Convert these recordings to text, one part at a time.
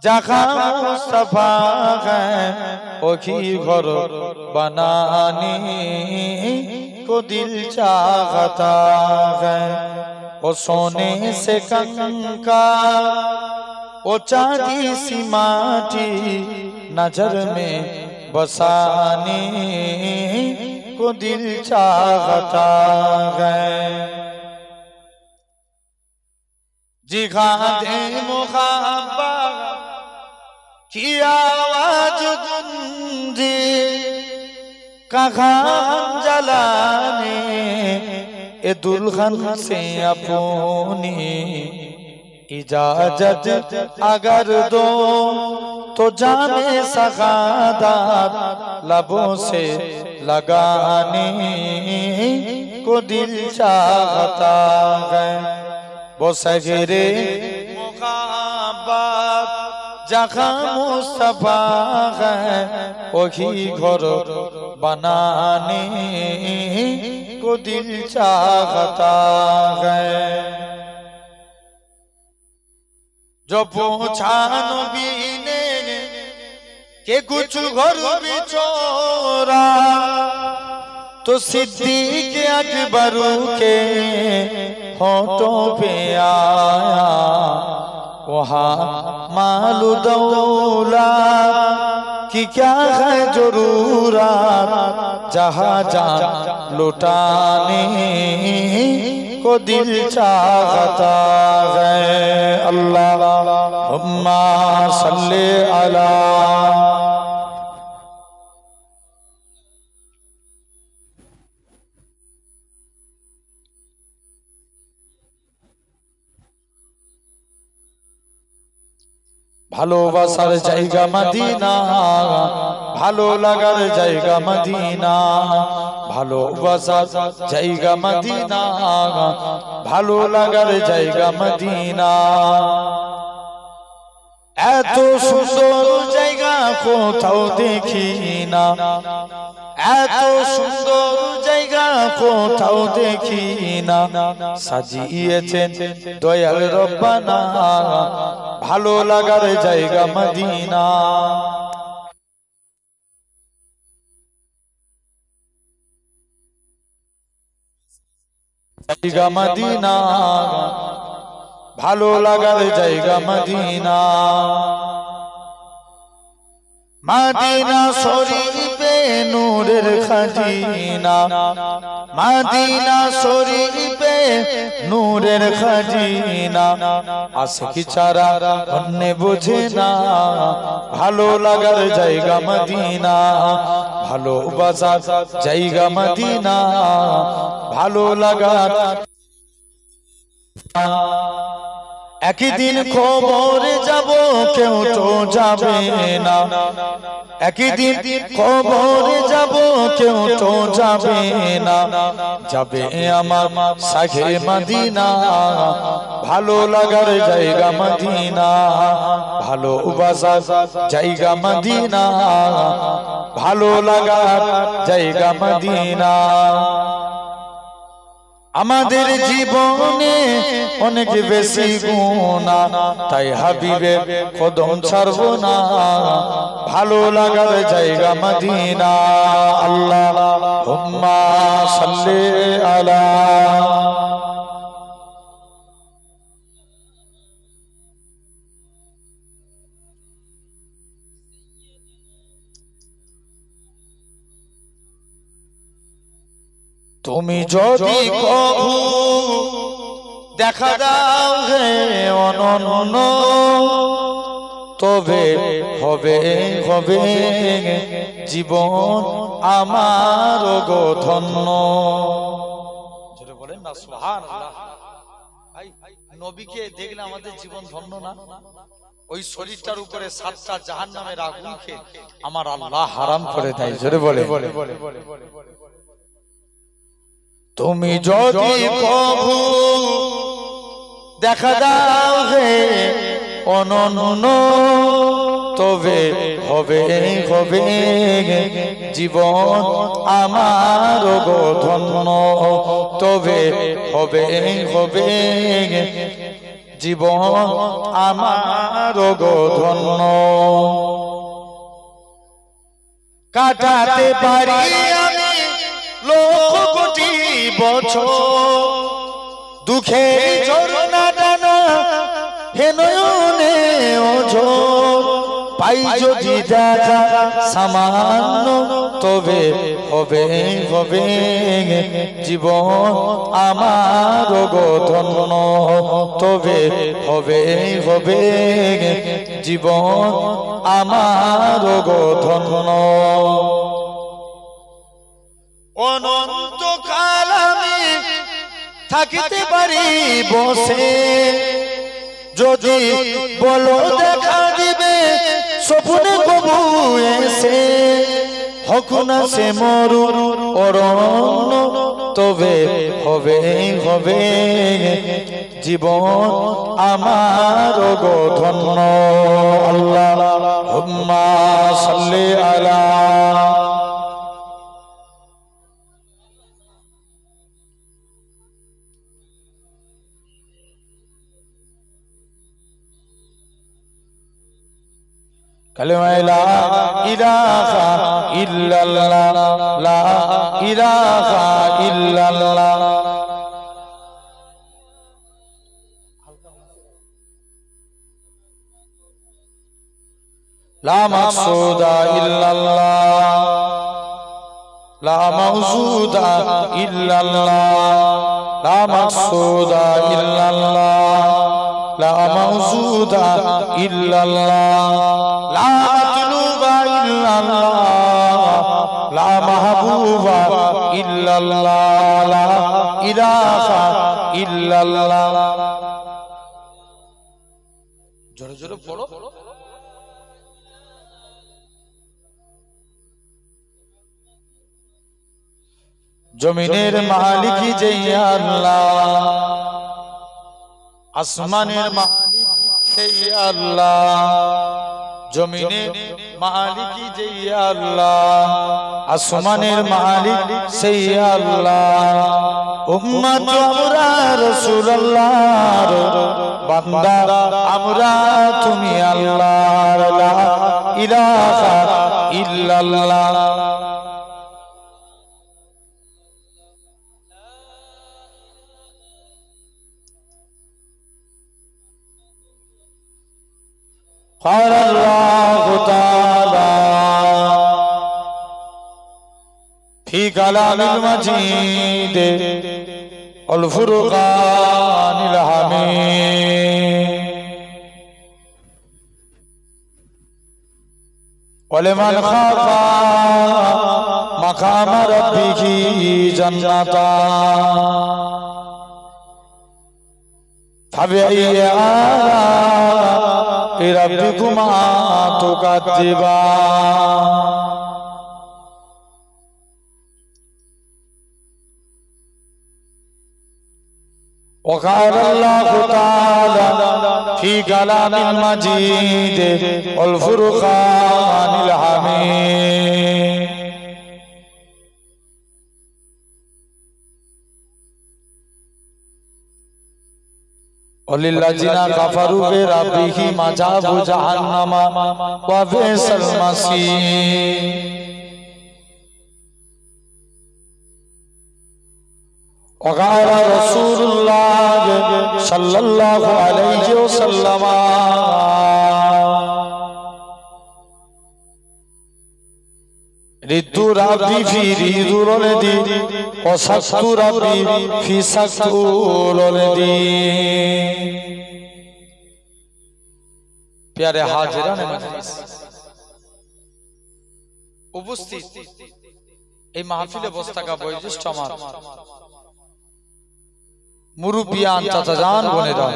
जहाँ मुस्तफा है वही घर बनाने को दिल चाहता है। वो सोने से कंकार वो चांदी सी माटी नजर में बसाने को दिल चाहता है। जिहादे मुहब्बत की आवाज गूंजे कहाँ जलाने ए दुल्हन से अपनी इजाजत अगर दो तो जाने सगादात लबों से लगाने को दिल चाहता है। वो सगरे मुहब्बत जहाँ मुस्तफा है वही घर बनाने को दिल चाहता है। जो पूछा नबी ने कि कुछ घर बिचौरा तो सिद्दीक अकबर के होठों पे आया वहाँ मालू दौलत कि क्या है जरूरत जहाँ जान लुटाने को दिल चाहता है। अल्लाहुम्मा सल्ली अला ভালোবাসার জায়গা মদিনা ভালো লাগার জায়গা মদিনা ভালোবাসার জায়গা মদিনা ভালো লাগার জায়গা মদিনা এত সুন্দর জায়গা কোথাও দেখি না এত সুন্দর জায়গা কোথাও দেখি না সাজিয়েছেন দয়াল রব্বানা ভালো লাগার জায়গা মদিনা জায়গা মদিনা ভালো লাগার জায়গা মদিনা মদিনা শরীফে নূরের খাজিনা মদিনা শরীফে নূরের খাজিনা আশিকি ছাড়া অন্য বোঝে না ভালো লাগার জায়গা মদিনা ভালোবাসার জায়গা মদিনা ভালো লাগার একদিন কবরে যাব কেউ তো যাবে না একদিন কবরে যাব কেউ তো যাবে না যাবে আমার সাহে মদিনা ভালো লাগার জায়গা মদিনা ভালোবাসার জায়গা মদিনা ভালো লাগার জায়গা মদিনা আমাদের জীবনে অনেক বেশি গুনাহ তাই হাবিবের কদম ছাড়বো না ভালো লাগার জায়গা মদিনা আল্লাহুম্মা সাল্লি আলা তুমি যদি কভু দেখা দাও হে অনন্য তবে হবে হবে জীবন আমার গো ধন্য যেটা বলেন না সুবহানাল্লাহ ভাই নবীকে দেখলে আমাদের জীবন ধন্য না ওই শরীরটার উপরে 7টা জাহান্নামের আগুনকে আমার আল্লাহ হারাম করে দেয় জোরে বলে তুমি যদি কভু দেখা দাও হে অনন্য তবে হবে হবে জীবন আমার গো ধন্য তবে হবে হবে জীবন আমার গো ধন্য। কাটাতে পারি আমি লক্ষ কোটি বছর, দুঃখের ঝরনা টানা হে নয়নে ওঝর। পাই যদি দেখা সামান্য তবে হবে হবে জীবন আমার গো ধন্য, তবে হবে হবে জীবন আমার গো ধন্য। অনন্তকাল আমি থাকিতে পারি বসে, যদি বলো দেখা দিবে স্বপ্নে কবু এসে। হোক না সে মরু অরণ্য তবে হবে হবে জীবন আমার গো ধন্য। আল্লাহুম্মা সাল্লি আলা কালেমা লা ইলাহা ইল্লাল্লাহ, লা ইলাহা ইল্লাল্লাহ। লা মাকসুদা ইল্লাল্লাহ, লা মাওজুদা ইল্লাল্লাহ, লা মাকসুদা ইল্লাল্লাহ, লা মাওজুদা ইল্লাল্লাহ, লা মাতলুবা ইল্লাল্লাহ, লা মাহবুবা ইল্লাল্লাহ, লা ইলাহা ইল্লাল্লাহ। জোরে জোরে পড়ো। জমিনের মালিক যে আল্লাহ, আসমানের মালিক সেই আল্লাহ। জমিনের মালিক যে আল্লাহ, আসমানের মালিক সেই আল্লাহ। উম্মত আমরা রাসূলুল্লাহর বান্দা আমরা তুমি আল্লাহর, লা ইলাহা ইল্লাল্লাহ। قال الله تعالى في كلام المجيد والفرقان الحميد ولمن خاف مقام ربه جنتان فبأي آلاء ربكما تكذبان وقال الله تعالى في كلام المجيد والفرقان الحميد وللذين كفروا بربهم عذاب جهنم وبئس المصير وقال رسول الله صلى الله عليه وسلم ردوا ربي في رد ولدي وسكت ربي في سكت ولدي प्यारे हाजिरान मजलिस उपस्थित এই মাহফিলে বসে থাকা বয়োজ্যেষ্ঠ আমার মুরব্বিয়ান চাচাজান বোনেরা,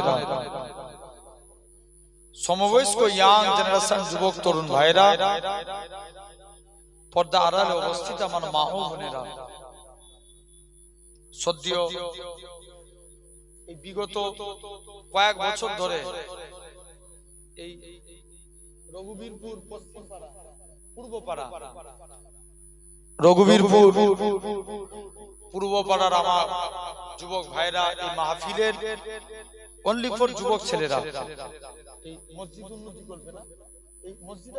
সমবয়স্ক ইয়াং জেনারেশন যুবক তরুণ ভাইরা, পর্দা আড়ালে অবস্থিত আমার মা ও বোনেরা, সদ্য এই বিগত কয়েক বছর ধরে এই রঘুবীরপুর পশ্চিমপাড়া পূর্বপাড়া রঘুবীরপুর পূর্বপাড়ার আমার যুবক ভাইরা এই মাহফিলের অনলি ফর যুবক ছেলেরা এই মসজিদ উন্নতি করবে না, এই মসজিদ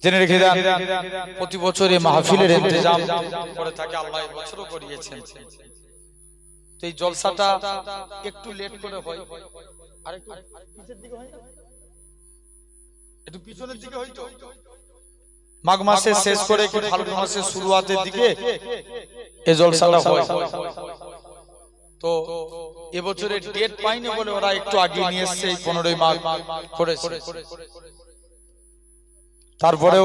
জেনে রেখে দেন প্রতি বছর এই মাহফিলের ইন্তজাম করে থাকে আল্লাহ এই বছরও করিয়েছেন। তো এই জলসাটা একটু লেট করে হয়, আর একটু পিছের দিকে হয় না, একটু পিছনের দিকে হয়তো মাঘ মাসে শেষ করে কি ফাল্গুন মাসের শুরুয়াতের দিকে এই জলসাটা হয়। তো এবছরের ডেট পাইনি বলে ওরা একটু আগে নিয়ে এসেছে, 15ই মাঘ করেছে। তারপরে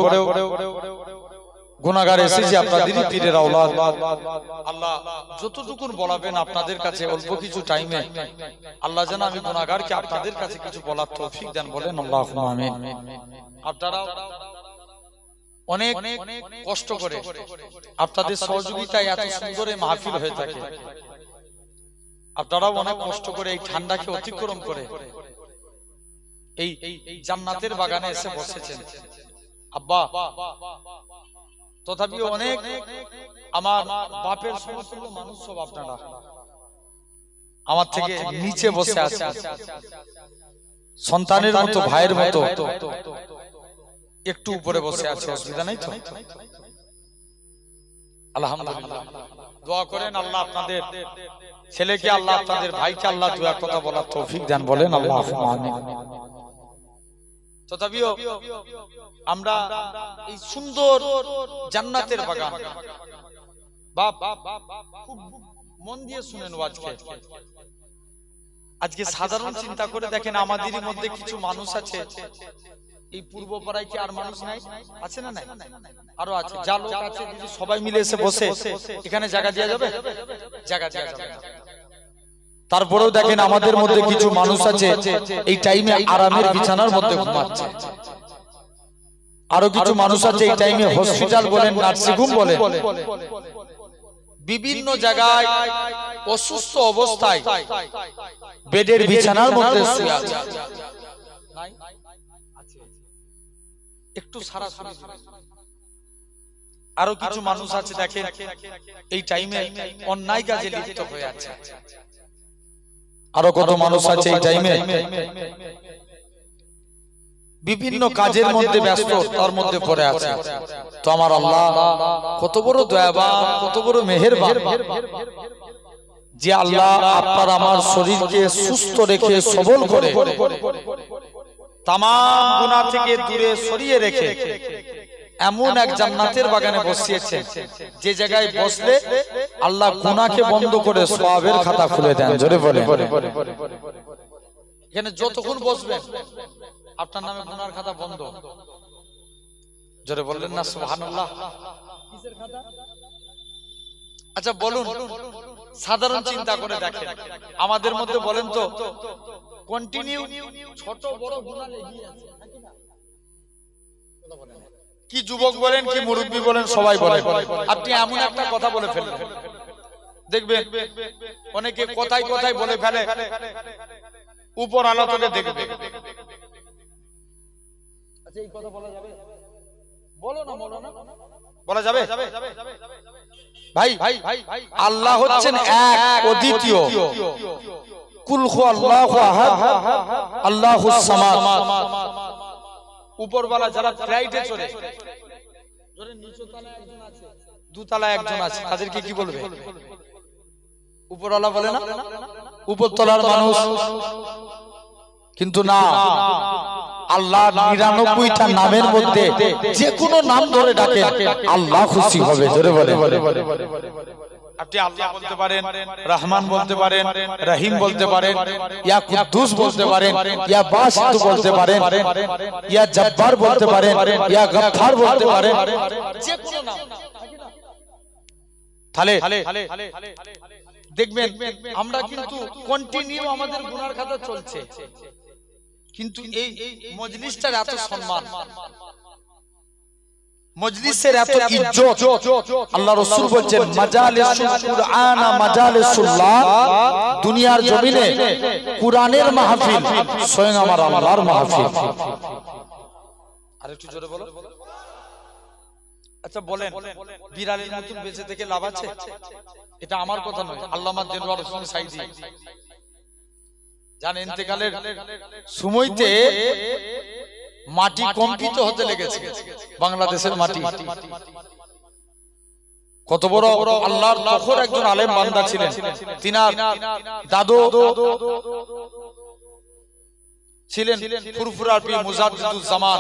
গুনাহগার এসেছে আপনাদেরই পীরের আওলাদ, আল্লাহ যতটুকু বলাবেন আপনাদের কাছে অল্প কিছু টাইমে আল্লাহ যেন আমি গুনাহগারকে আপনাদের কাছে কিছু বলার তৌফিক দেন, বলেন আল্লাহুম্মা আমিন। আপনারা অনেক কষ্ট করে আপনাদের সহযোগিতায় এত সুন্দর এই মাহফিল হয়ে থাকে। আপনারাও অনেক কষ্ট করে এই ঠান্ডাকে অতিক্রম করে এই জান্নাতের বাগানে এসে বসেছেন। আব্বা তথাপি অনেক আমার বাপের সমতুল্য মানুষ সব আপনারা আমার থেকে নিচে বসে আছেন, সন্তানের মতো ভাইয়ের মতো একটু উপরে বসে আছে, অসুবিধা নেই তো? আলহামদুলিল্লাহ। দোয়া করেন আল্লাহ আপনাদের ছেলেকে, আল্লাহ আপনাদের ভাইকে আল্লাহ দুয়া কথা বলার তৌফিক দেন, বলেন আল্লাহুম্মা আমিন। তথাপিও আমরা এই সুন্দর জান্নাতের বাগান, বাপ খুব মন দিয়ে শুনেন আজকে সাধারণ চিন্তা করে দেখেন আমাদেরই মধ্যে কিছু মানুষ আছে, এই পূর্ব পাড়ায় কি আর মানুষ নাই? আছে না নাই? আরো আছে, যা লোক আছে যদি সবাই মিলে এসে বসে এখানে জায়গা দেওয়া যাবে? জায়গা দেওয়া যাবে না। তারপরেও দেখেন আমাদের মধ্যে কিছু মানুষ আছে এই টাইমে আরামের বিছানার মধ্যে ঘুমাচ্ছে, আরো কিছু মানুষ আছে এই টাইমে হসপিটাল বলেন, নার্সিং হোম বলেন, বিভিন্ন জায়গায় অসুস্থ অবস্থায় বেডের বিছানার মধ্যে শুয়ে আছে। একটু সারা শুনে আরো কিছু মানুষ আছে দেখেন এই টাইমে অন্যায় কাজে লিপ্ত হয়ে আছে। আরো কত মানুষ আছে এই টাইমে বিভিন্ন কাজের মধ্যে ব্যস্ত, তার মধ্যে পড়ে আছে। তো আমার আল্লাহ কত বড় দয়াবান, কত বড় মেহেরবান যে আল্লাহ আপনার আমার শরীরকে সুস্থ রেখে সবল করে তামাম গুনাহ থেকে দূরে সরিয়ে রেখে এমন এক জান্নাতের বাগানে বসিয়েছেন যে জায়গায় বসলে আল্লাহ গুনাহকে বন্ধ করে সওয়াবের খাতা খুলে দেন। জোরে বলে এখানে যতক্ষণ বসবেন আপনার নামে গুনার খাতা বন্ধ। জোরে বললেন না সুবহানাল্লাহ? কিসের খাতা? আচ্ছা বলুন, সাধারণ চিন্তা করে দেখেন আমাদের মধ্যে বলেন তো কন্টিনিউ ছোট বড় গুনাহ লেগেই আছে নাকি না? কি যুবক বলেন কি মুরব্বি বলেন সবাই বলেন, আপনি এমন একটা কথা বলে ফেলেন দেখবেন অনেকে কথাই কথাই বলে ফেলে, উপর আলো থেকে দেখবে। আচ্ছা এই কথা বলা যাবে? বলো না, বলো না, বলা যাবে? ভাই আল্লাহ হচ্ছেন এক অদ্বিতীয়, কুল হু আল্লাহু আহাদ আল্লাহুস সামাদ। উপরওয়ালা যারা ফ্লাইটে চড়ে, ধরে নিচু তলায় একজন আছে, দুতলায় একজন আছে, তাদেরকে কি বলবে? উপরওয়ালা বলে না উপরতলার মানুষ, কিন্তু না আল্লাহ 99টা নামের মধ্যে যে কোনো নাম ধরে ডাকে আল্লাহ খুশি হবে। জোরে বলে আপনি আল্লাহ বলতে পারেন, রহমান বলতে পারেন, রহিম বলতে পারেন, ইয়া কুদ্দুস বলতে পারেন, ইয়া বাসিত বলতে পারেন, ইয়া জব্বার বলতে পারেন, ইয়া গফফার বলতে পারেন, যে কোনো নাম। তাহলে দেখবেন আমরা কিন্তু কন্টিনিউ আমাদের গুনার খাতা চলছে, কিন্তু এই মজলিসটার এত সম্মান, মজলিসের এত ইজ্জত, আল্লাহ রাসূল বলেন মাজালিসুল কুরআন মাজালিসুল্লাহ, দুনিয়ার জমিনে কুরআনের মাহফিল স্বয়ং আমার আল্লাহর মাহফিল। আরেকটু জোরে বলো। আচ্ছা বলেন, বিড়ালের মতন বেঁচে থেকে লাভ আছে? এটা আমার কথা নয়, আল্লামা দেলওয়ার হোসেন সাইদি জান ইন্তেকালের সময়তে মাটি কম্পিত হতে লেগেছে, বাংলাদেশের মাটি। কত বড় আল্লাহর তখন একজন আলেম বান্দা ছিলেন, তিনার দাদু ছিলেন ফুরফুরার পীর মুজাদ্দিদুল জামান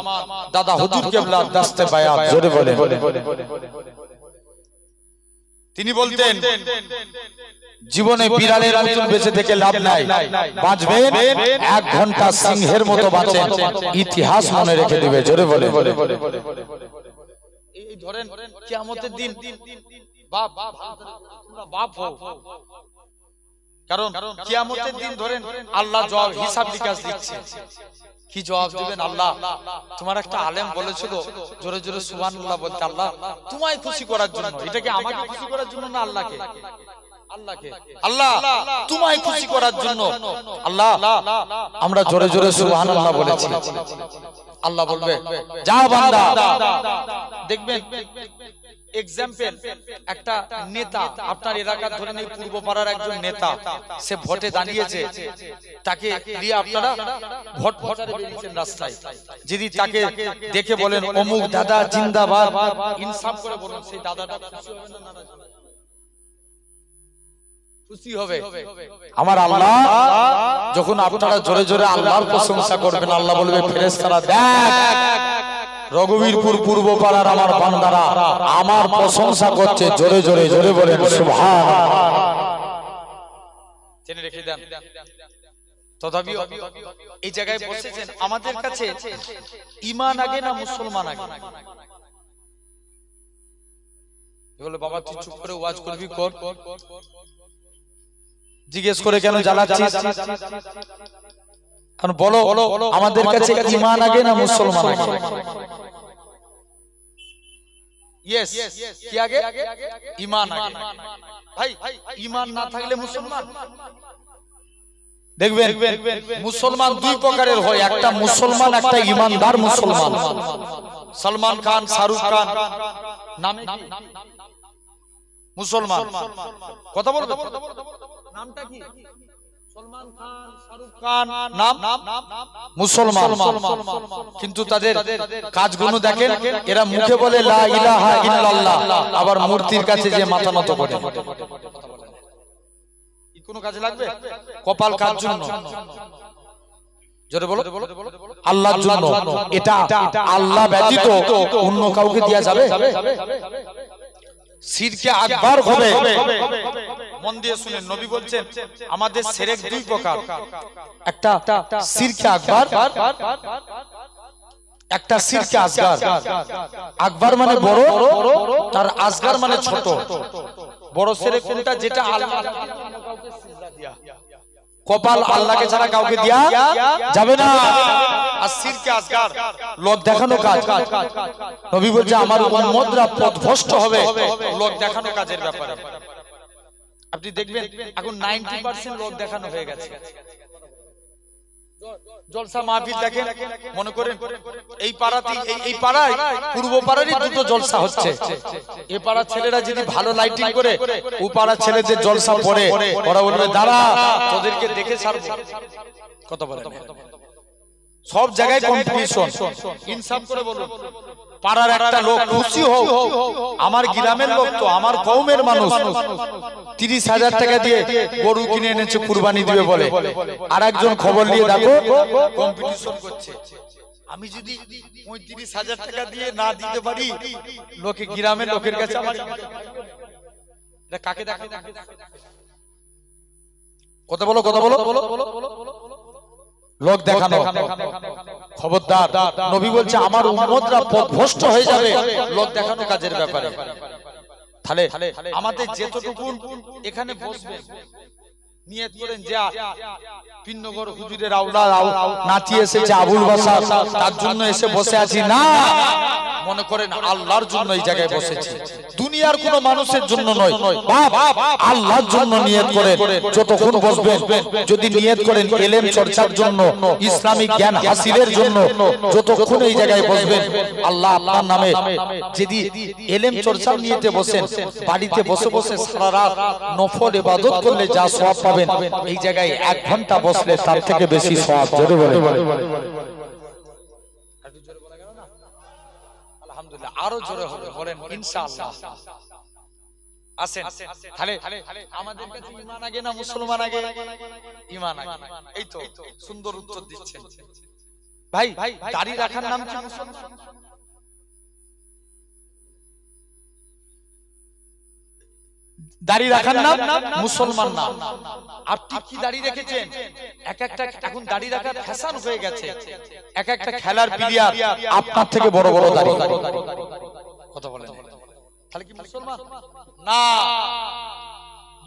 দাদা হুজুর কেবলা দাস্তে বায়াত, জোরে বলেন। তিনি বলতেন জীবনে বিড়ালের মতন বেঁচে থেকে লাভ নাই, বাঁচবেন 1 ঘন্টা সিংহের মতো বাঁচেন, ইতিহাস মনে রেখে দিবে, জোরে বলে। এই ধরেন কিয়ামতের দিন বাপ তোমরা বাপ হও, কারণ কিয়ামতের দিন ধরেন আল্লাহ জবাব হিসাব নিকাশ দিচ্ছে। কি জবাব দিবেন? আল্লাহ তোমার একটা আলেম বলেছিল জোরে জোরে সুবহানাল্লাহ বলতে, আল্লাহ তোমায় খুশি করার জন্য। এটা কি আমাকে খুশি করার জন্য না আল্লাহকে? আল্লাহকে। আল্লাহ তোমায় খুশি করার জন্য। আল্লাহ আমরা জোরে জোরে সুবহানাল্লাহ বলেছি। আল্লাহ বলবে যা বান্দা। দেখবেন এক্সাম্পল, একটা নেতা আপনার এলাকার ধরেন এই পূর্ব পাড়ার একজন নেতা, সে ভোটে দাঁড়িয়েছে, তাকে নিয়ে আপনারা ভোট প্রচারে বেরিয়েছেন রাস্তায়, যদি তাকে দেখে বলেন অমুক দাদা জিন্দাবাদ, ইনসাফ করে বলুন সেই দাদাটা খুশি হবে? আমার আল্লাহ যখন আপনারা জোরে জোরে আল্লাহর প্রশংসা করবেন, আল্লাহ বলবে ফেরেশতারা দেখ রঘুবীরপুর পূর্ব পাড়ার আমার বান্দারা আমার প্রশংসা করছে, জোরে জোরে জোরে বলেন সুবহানাল্লাহ। জেনে রেখে দেন। তথাপি এই জায়গায় বসেছেন, আমাদের কাছে ঈমান আগে না মুসলমান আগে? বলে বাবা তুই চুপ করে ওয়াজ করবি কর, জিজ্ঞেস করে কেন জ্বালাচ্ছিস? কারণ বলো আমাদের কাছে ঈমান আগে না মুসলমান আগে? ইয়েস, কি আগে? ঈমান আগে। ভাই ঈমান না থাকলে মুসলমান? দেখবেন মুসলমান 2 প্রকারের হয়, একটা মুসলমান একটা ঈমানদার মুসলমান। সলমান খান, শাহরুখ খান নামে মুসলমান। কথা বলবে? নামটা কি? সলমান খান, শাহরুখ খান নাম মুসলমান, কিন্তু তাদের কাজগুলো দেখেন, এরা মুখে বলে লা ইলাহা ইল্লাল্লাহ, আবার মূর্তির কাছে যে মাথা নত করে। কোন কাজে লাগবে? কপাল কার জন্য? জোরে বলো আল্লাহর জন্য। এটা আল্লাহ ব্যতীত অন্য কাউকে দেয়া যাবে? শিরকে আকবার হবে। মন দিয়ে শুনেন, নবী বলছেন আমাদের শিরক 2 প্রকার, একটা শিরকে আকবার, একটা শিরকে আসগার। আকবার মানে বড়, তার আসগার মানে ছোট। বড় শিরক কোনটা? যেটা আল্লাহ কাউকে সিজদা দিয়া, কপাল আল্লাহকে ছাড়া কাউকে দেয়া যাবে না। আর শিরকে আসগার লোক দেখানো কাজ। নবী বলছে আমার উম্মতরা পথভ্রষ্ট হবে লোক দেখানো কাজের ব্যাপারে। আপনি দেখবেন এখন 90% লোক দেখানো হয়ে গেছে। জলসা মাহফিল দেখেন, মনে করেন এই পাড়াতে এই পাড়ায় পূর্ব পাড়ারই 2টো জলসা হচ্ছে। এই পাড়ার ছেলেরা যদি ভালো লাইটিং করে, ও পাড়ার ছেলেদের জলসা পড়ে, ওরা বলবে দাঁড়া তোদেরকে দেখে ছাড়বো। কত বলেন? সব জায়গায় কম্পিটিশন। ইনসাফ করে বলুন, পাড়ার একটা লোক খুশি হোক, আমার গ্রামের লোক তো, আমার কওমের মানুষ 30,000 টাকা দিয়ে গরু কিনে এনেছে কুরবানি দিবে বলে, আর একজন খবর নিয়ে দেখো কম্পিটিশন করছে। আমি যদি 35,000 টাকা দিয়ে না দিতে পারি, লোকে গ্রামের লোকের কাছে আমার এটা কাকে দেখে? কথা বলো কথা বলো। লোক দেখানো খবরদার। নবী বলছে আমার উম্মতরা পথভ্রষ্ট হয়ে যাবে লোক দেখানো কাজের ব্যাপারে। তাহলে আমাদের যেতটুকু এখানে বসবেন, নিয়ত করেন যে পিন্নগর হুজুরের আওলাদ নাচি এসেছে আবুল বাসার, তার জন্য এসে বসে আছি না। মনে করেন আল্লাহর জন্য এই জায়গায় বসেছি, দুনিয়ার কোনো মানুষের জন্য নয়, বাপ আল্লাহর জন্য নিয়ত করেন। যতক্ষণ বসবেন যদি নিয়ত করেন ইলম চর্চার জন্য, ইসলামিক জ্ঞান হাসিলের জন্য, যতক্ষণ এই জায়গায় বসবেন আল্লাহ আপনার নামে, যদি ইলম চর্চার নিয়তে বসেন, বাড়িতে বসে বসে সারা রাত নফল ইবাদত করলে যা সওয়াব পাবেন, এই জায়গায় 1 ঘন্টা বসলে তার থেকে বেশি সওয়াব। জোরে বলে আলহামদুলিল্লাহ, আরো জোরে হবে বলেন ইনশাআল্লাহ। আসেন তাহলে আমাদের কাছে ঈমান আগে না মুসলমান আগে? ঈমান আগে। এই তো সুন্দর উত্তর দিচ্ছেন ভাই। দাড়ি রাখার নাম কি মুসলমান? দাড়ি রাখার নাম মুসলমান না। আপনি কি দাড়ি রেখেছেন? এক একটা এখন দাড়ি রাখার ফ্যাশন হয়ে গেছে। এক একটা খেলার প্লেয়ার আপনার থেকে বড় বড় দাড়ি। কথা বলেন, তাহলে কি মুসলমান না?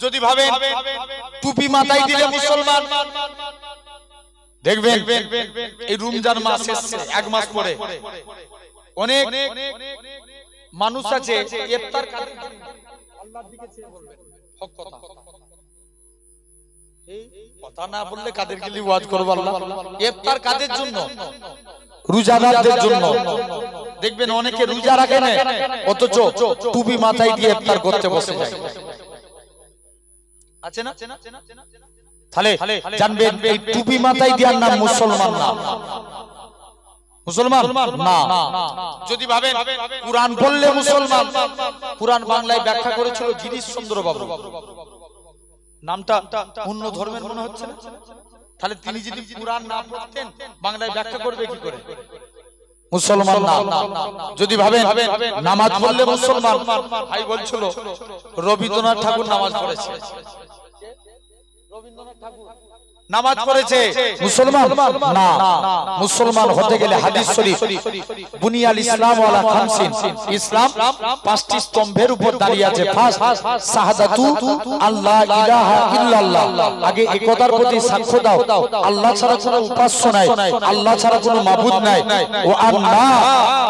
যদি ভাবেন টুপি মাথায় দিলে মুসলমান, দেখবেন এই রমজান মাস এসেছে, 1 মাস পরে অনেক মানুষ আছে ইফতার আল্লাহর দিকে চেয়ে বলবেন হক কথা। এই কথা না বললে কাদের গিলি ওয়াজ করব আল্লাহ? ইফতার কাদের জন্য? রোজাদারদের জন্য। দেখবেন অনেকে রোজা রাখে না, অথচ টুপি মাথায় দিয়ে ইফতার করতে বসে যায়, আছে না? তাহলে জানবেন এই টুপি মাথায় দেওয়ার নাম মুসলমান না, মুসলমান না। যদি ভাবেন কুরআন পড়লে মুসলমান, কুরআন বাংলায় ব্যাখ্যা করেছিল গিরিশ চন্দ্র বাবু, নামটা অন্য ধর্মের মনে হচ্ছে না? তাহলে তিনি যদি কুরআন না পড়তেন বাংলায় ব্যাখ্যা করবে কি করে? মুসলমান না। যদি ভাবেন নামাজ পড়লে মুসলমান, ভাই বলছিল রবীন্দ্রনাথ ঠাকুর নামাজ পড়েছে, রবীন্দ্রনাথ ঠাকুর নামাজ পড়েছে, মুসলমান না। মুসলমান হতে গেলে হাদিস শরীফ বুনিয়াল ইসলাম আলা খামসিন, ইসলাম 5টি স্তম্ভের উপর দাঁড়িয়ে আছে। ফার্স্ট শাহাদাতু আল্লাহ ইলাহা ইল্লাল্লাহ, আগে এই কথার প্রতি সাক্ষ্য দাও আল্লাহ ছাড়া কোনো উপাস্য নাই, আল্লাহ ছাড়া কোনো মাবুদ নাই, ও আন্না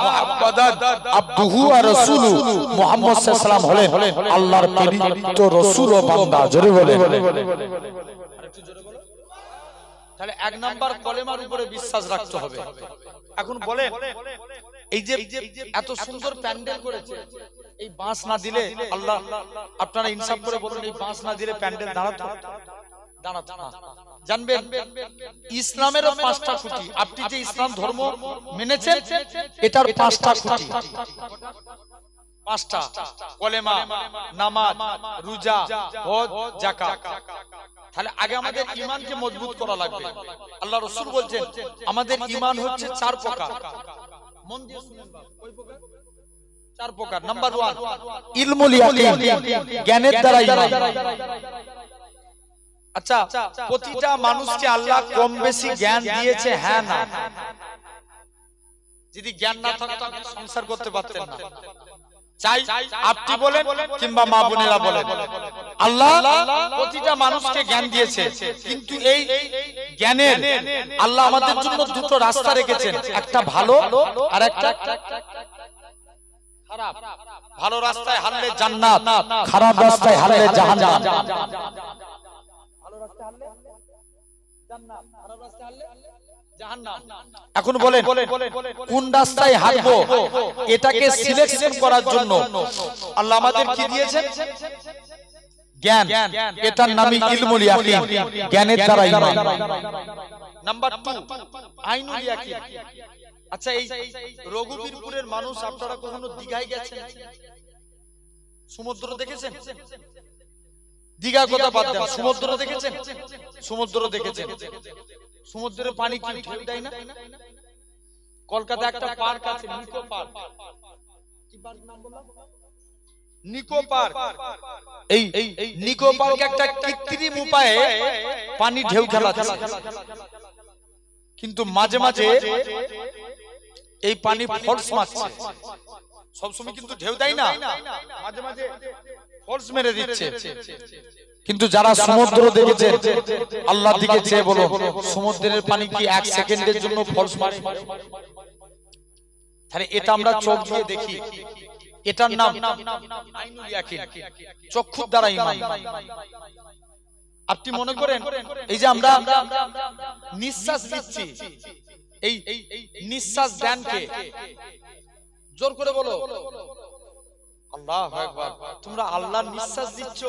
মুহাম্মাদান আবদুহু ওয়া রাসূলুহু, মুহাম্মদ সাল্লাল্লাহু আলাইহি ওয়াসাল্লাম হলেন আল্লাহর প্রেরিত রাসূল ও বান্দা। জোরে বলে, তাহলে 1 নাম্বার কলেমার উপরে বিশ্বাস রাখতে হবে। এখন বলেন এই যে এত সুন্দর প্যান্ডেল করেছে, এই বাঁশ না দিলে আল্লাহ, আপনারা ইনসাফ করে বলুন, এই বাঁশ না দিলে প্যান্ডেল দাঁড়াতো? দাঁড়াতো না। জানবেন ইসলামেরও 5টা খুঁটি। আপনি যে ইসলাম ধর্ম মেনেছেন এটার 5টা খুঁটি, 5টা কলেমা, নামাজ, রোজা, হজ, যাকাত। তাহলে আগে আমাদের ঈমানকে মজবুত করা লাগবে। আল্লাহ রাসূল বলছেন আমাদের ঈমান হচ্ছে 4 প্রকার। মন দিয়ে শুনুন, কয় প্রকার? 4 প্রকার। নাম্বার 1 ইলমুল ইয়াকিন, জ্ঞানের দ্বারা ঈমান। আচ্ছা, প্রতিটা মানুষকে আল্লাহ কম বেশি জ্ঞান দিয়েছে, হ্যাঁ না? যদি জ্ঞান না থাকতো আপনি সংসার করতে পারতেন না। চাই আপনি বলেন কিংবা মা বোনেরা বলেন, আল্লাহ প্রতিটা মানুষকে জ্ঞান দিয়েছে, কিন্তু এই জ্ঞানের আল্লাহ আমাদের জন্য 2টো রাস্তা রেখেছেন, একটা ভালো আর একটা খারাপ। ভালো রাস্তায় হারলে জান্নাত, খারাপ রাস্তায় হারলে জাহান্নাম। ভালো রাস্তায় হারলে জান্নাত, খারাপ রাস্তায় হারলে জাহান্নাম। এখন বলেন কোন রাস্তায় হাঁটবো, এটাকে সিলেকশন করার জন্য আল্লাহ আমাদের কি দিয়েছেন? জ্ঞান। এটার নামই ইলমুল ইয়াকিন, জ্ঞানের দ্বারা ঈমান। নাম্বার 2 আইনুল ইয়াকিন। আচ্ছা, এই রঘুবীরপুরের মানুষ, আপনারা কখনো দীঘায় গেছেন? সমুদ্র দেখেছেন? দীঘা কথা বাদ দেন, সমুদ্র দেখেছেন? সমুদ্র দেখেছেন। সমুদ্রের পানি কি ঢেউ দেয় না? কলকাতা একটা পার্ক আছে, নিকো পার্ক। কি পার্ক নাম বললাম? নিকো পার্ক। এই নিকো পার্ক একটা কৃত্রিম উপায়ে পানি ঢেউ খেলাচ্ছে, কিন্তু মাঝে মাঝে এই পানি ফোর্স মারছে। সবসময় কিন্তু ঢেউ দেয় না, মাঝে মাঝে ফোর্স মেরে দিচ্ছে। কিন্তু যারা সমুদ্র দেখেছে আল্লাহর দিকে চেয়ে বলো, সমুদ্রের পানি কি 1 সেকেন্ডের জন্য ফোর্স মারে? তাহলে এটা আমরা চোখ দিয়ে দেখি, এটার নাম আইনুল ইয়াকিন, চক্ষুর দ্বারা ঈমান। আপনি মনে করেন এই যে আমরা নিঃশ্বাস নিচ্ছি, এই নিঃশ্বাস জ্ঞানকে জোর করে বলো আল্লাহু আকবার। তোমরা আল্লাহর নিঃশ্বাস দিচ্ছ,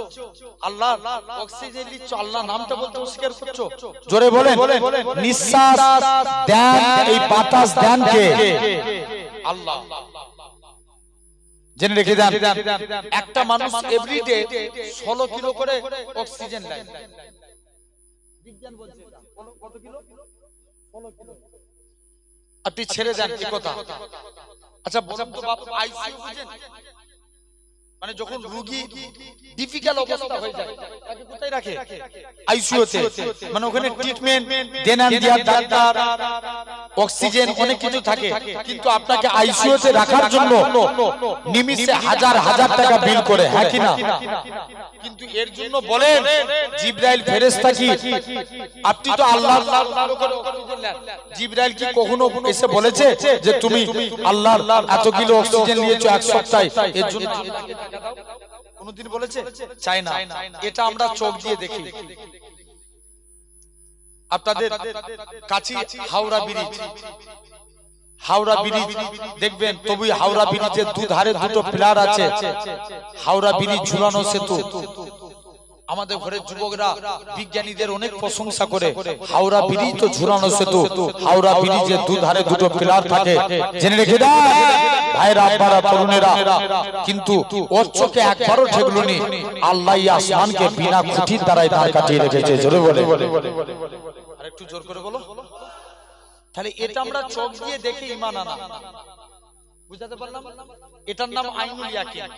আল্লাহর অক্সিজেন দিচ্ছ, আল্লাহর নামটা বলতে অস্বীকার করছো? জোরে বলেন। নিঃশ্বাস ধ্যান, এই বাতাস ধ্যানকে আল্লাহ জেনে রেখে দেন। একটা মানুষ এভরিডে 16 কিলো করে অক্সিজেন নেয়। বিজ্ঞান বলছে কত কিলো? 16 কিলো। আপনি ছেড়ে দেন এই কথা। আচ্ছা বলেন তো বাপ, আইসিইউ বুঝেন? মানে যখন রোগী ডিফিকাল্ট অবস্থা হয়ে যায় তাকে কোথায় রাখে? আইসিইউতে। মানে ওখানে ট্রিটমেন্ট দেন আর দেওয়ার ডাক্তার, অক্সিজেন, অনেক কিছু থাকে, কিন্তু আপনাকে আইসিইউতে রাখার জন্য নিমিষে হাজার হাজার টাকা বিল করে, হ্যাঁ কি না? কিন্তু এর জন্য বলেন জিবরাইল ফেরেশতা কি আপনি তো আল্লাহর নাম করে অক্সিজেন নেন, জিবরাইল কি কখনো এসে বলেছে যে তুমি আল্লাহর এত কিলো অক্সিজেন নিয়েছো এক সপ্তাহে, এর জন্য কোনদিন বলেছে? চাই না। এটা আমরা চোখ দিয়ে দেখি। আপনাদের কাছে হাওড়া ব্রিজ, হাওড়া ব্রিজ দেখবেন, তবুই হাওড়া ব্রিজের দুধারে দুটো পিলার আছে। হাওড়া ব্রিজ ঝুলানো সেতু। আমাদের ঘরের যুবকরা বিজ্ঞানীদের অনেক প্রশংসা করে, হাওড়া ব্রিজ তো ঝুলানো সেতু, হাওড়া ব্রিজের দুধারে দুটো পিলার থাকে, জেনে রেখে দেন ভাইরা, আপনারা তরুণেরা। কিন্তু ওর চোখে একবারও ঠেকলনি, আল্লাহ আসমানকে বিনা খুঁটির দ্বারাই দাঁড় কাটিয়ে রেখেছে। জোরে বলে, আরেকটু জোর করে বলো। তাহলে এটা আমরা চোখ দিয়ে দেখে ঈমান আনা, বুঝাতে পারলাম? এটার নাম আইনুল ইয়াকিন।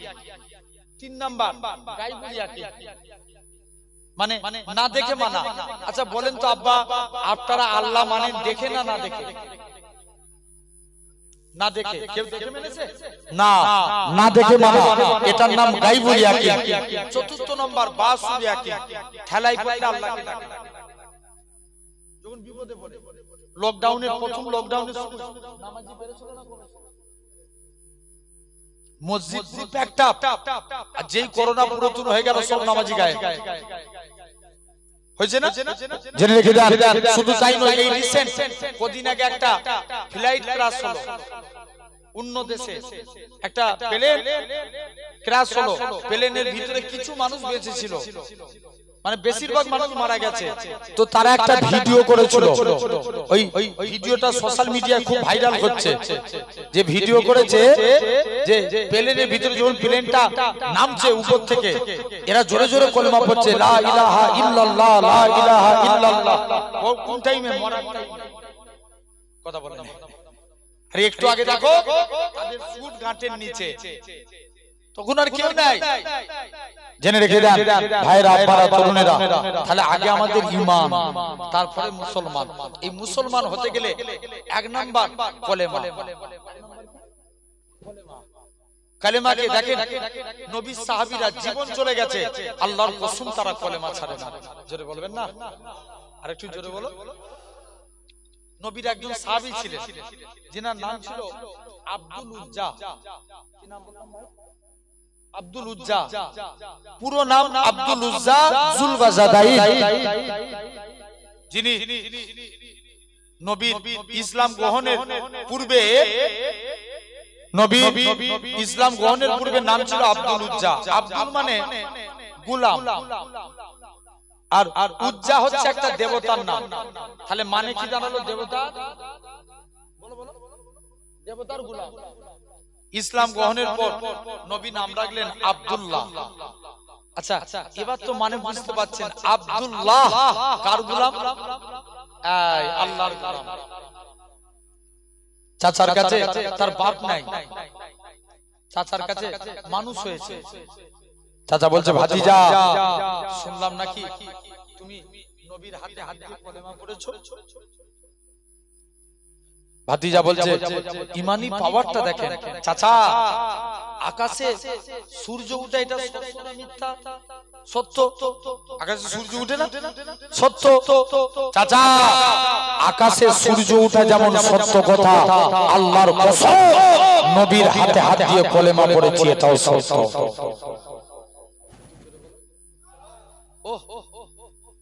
3 নাম্বার গায়বুল ইয়াকিন, মানে না দেখে মানা। আচ্ছা বলেন তো আব্বা, আপনারা আল্লাহ মানেন দেখে না দেখে? না দেখে। কেউ দেখে মেনেছে? না, না দেখে মানা, এটার নাম গায়বুল ইয়াকিন। 4th নাম্বার বাসুল ইয়াকিন, ঠেলাই পড়লে আল্লাহকে ডাকে। যখন বিপদে পড়ে, লকডাউনের প্রথম লকডাউনে নামাজি বেরোছিল না, মসজিদ একটা, আর যেই করোনা পুরোতন হয়ে গেল সব নামাজি গায়ে হয়েছে না? জেনে রেখে দেন। শুধু তাই নয়, এই রিসেন্ট কদিন আগে একটা ফ্লাইট ক্র্যাশ হলো অন্য দেশে, একটা প্লেন ক্র্যাশ হলো। প্লেনের ভিতরে কিছু মানুষ বেঁচে ছিল, মানে বেশিরভাগ মানুষ মারা গেছে। তো তারা একটা ভিডিও করেছিল, ওই ভিডিওটা সোশ্যাল মিডিয়ায় খুব ভাইরাল হচ্ছে। যে ভিডিও করেছে যে প্লেনের ভিতরে যখন প্লেনটা নামছে উপর থেকে, এরা জোরে জোরে কলেমা পড়ছে, লা ইলাহা ইল্লাল্লাহ, লা ইলাহা ইল্লাল্লাহ। কোন টাইমে মরার কথা বলেন? আরে একটু আগে দেখো তাদের ফুট গাঁটের নিচে, তখন আর কেউ নাই। জেনে রেখে দেন ভাইরা, আপনারা তরুণেরা। তাহলে আগে আমাদের ঈমান, তারপরে মুসলমান। এই মুসলমান হতে গেলে 1 নাম্বার কলেমা। কালেমাকে দেখেন, নবী সাহাবীরা জীবন চলে গেছে, আল্লাহর কসম তারা কলেমা ছাড়ে না। জোরে বলবেন না? আরেকটু জোরে বলো। নবীর একজন সাহাবী ছিলেন, যিনার নাম ছিল আব্দুল উজ্জা। কি নাম বললাম ভাই? আব্দুল উজ্জা। পুরো নাম আব্দুল উজ্জা জুলবাজাদাইন, যিনি নবী ইসলাম গ্রহণের পূর্বে, নবী ইসলাম গ্রহণের পূর্বে নাম ছিল আব্দুল উজ্জা। আব্দুল মানে গোলাম, আর উজ্জা হচ্ছে একটা দেবতার নাম। তাহলে মানে কি জানালো? দেবতা, বলো বলো, দেবতার গোলাম। ইসলাম গ্রহণের পর নবী নাম রাখলেন আব্দুল্লাহ। আচ্ছা এবার তো মানে বুঝতে পারছেন, আব্দুল্লাহ কার গোলাম? আল্লাহর গোলাম। চাচার কাছে তার বাপ নাই, চাচার কাছে মানুষ হয়েছে। চাচা বলছে, ভাতিজা শুনলাম নাকি তুমি নবীর হাতে হাত দিয়ে কলেমা পড়েছো। ভাতিজা বলছে, ইমানি পাওয়ারটা দেখেন চাচা, আকাশে সূর্য উঠে এটা সবসময় মিথ্যা, সত্য। আকাশে সূর্য উঠে না, সত্য। চাচা, আকাশে সূর্য ওঠা যেমন সত্য কথা, আল্লাহর কসম নবীর হাতে হাত দিয়ে কলেমা পড়েছি, এটাও সত্য।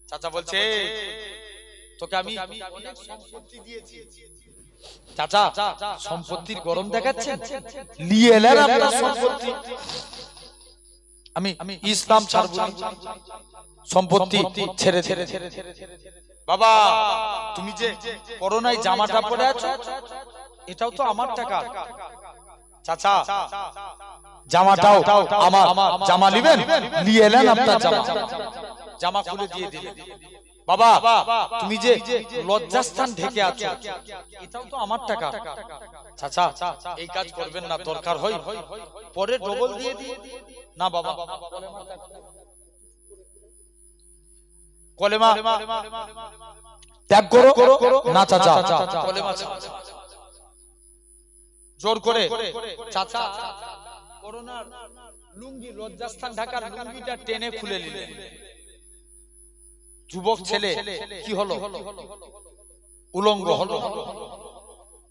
চাচা বলছে তোকে আমি সম্পত্তি দিয়েছি। চাচা, সম্পত্তির গরম দেখাচ্ছেন, নিয়ে এলেন আপনার সম্পত্তি। আমি ইসলাম ছাড়বো, সম্পত্তি ছেড়ে ছেড়ে ছেড়ে। বাবা, তুমি যে করোনায় জামাটা পরে আছো, এটাও তো আমার টাকা। চাচা, জামাটাও আমার। জামা নিবেন, নিয়ে এলেন আপনার জামা। জামা খুলে দিয়ে দিলেন। বাবা, তুমি যে লজ্জাস্থান ঢেকে আছো, এটাও তো আমার টাকা। চাচা, এই কাজ করবেন না, দরকার হয় পরে ডবল দিয়ে দিয়ে। না বাবা, কলেমা ত্যাগ করো। না চাচা, কলেমা জোর করে। চাচা, করোনার লুঙ্গি, লজ্জাস্থান ঢাকার লুঙ্গিটা টেনে খুলে নিলেন। যুবক ছেলে কি হলো? উলঙ্গ হলো।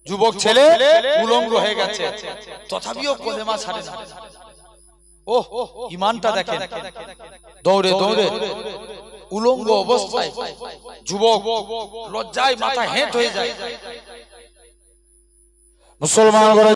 যুবক ছেলে উলঙ্গ হয়ে গেছে, তথাপিও কলেমা ছাড়ে না। ওহ, ঈমানটা দেখেন। দৌড়ে দৌড়ে উলঙ্গ অবস্থায় যুবক লজ্জায় মাথা হেঁট হয়ে যায়। মুসলমান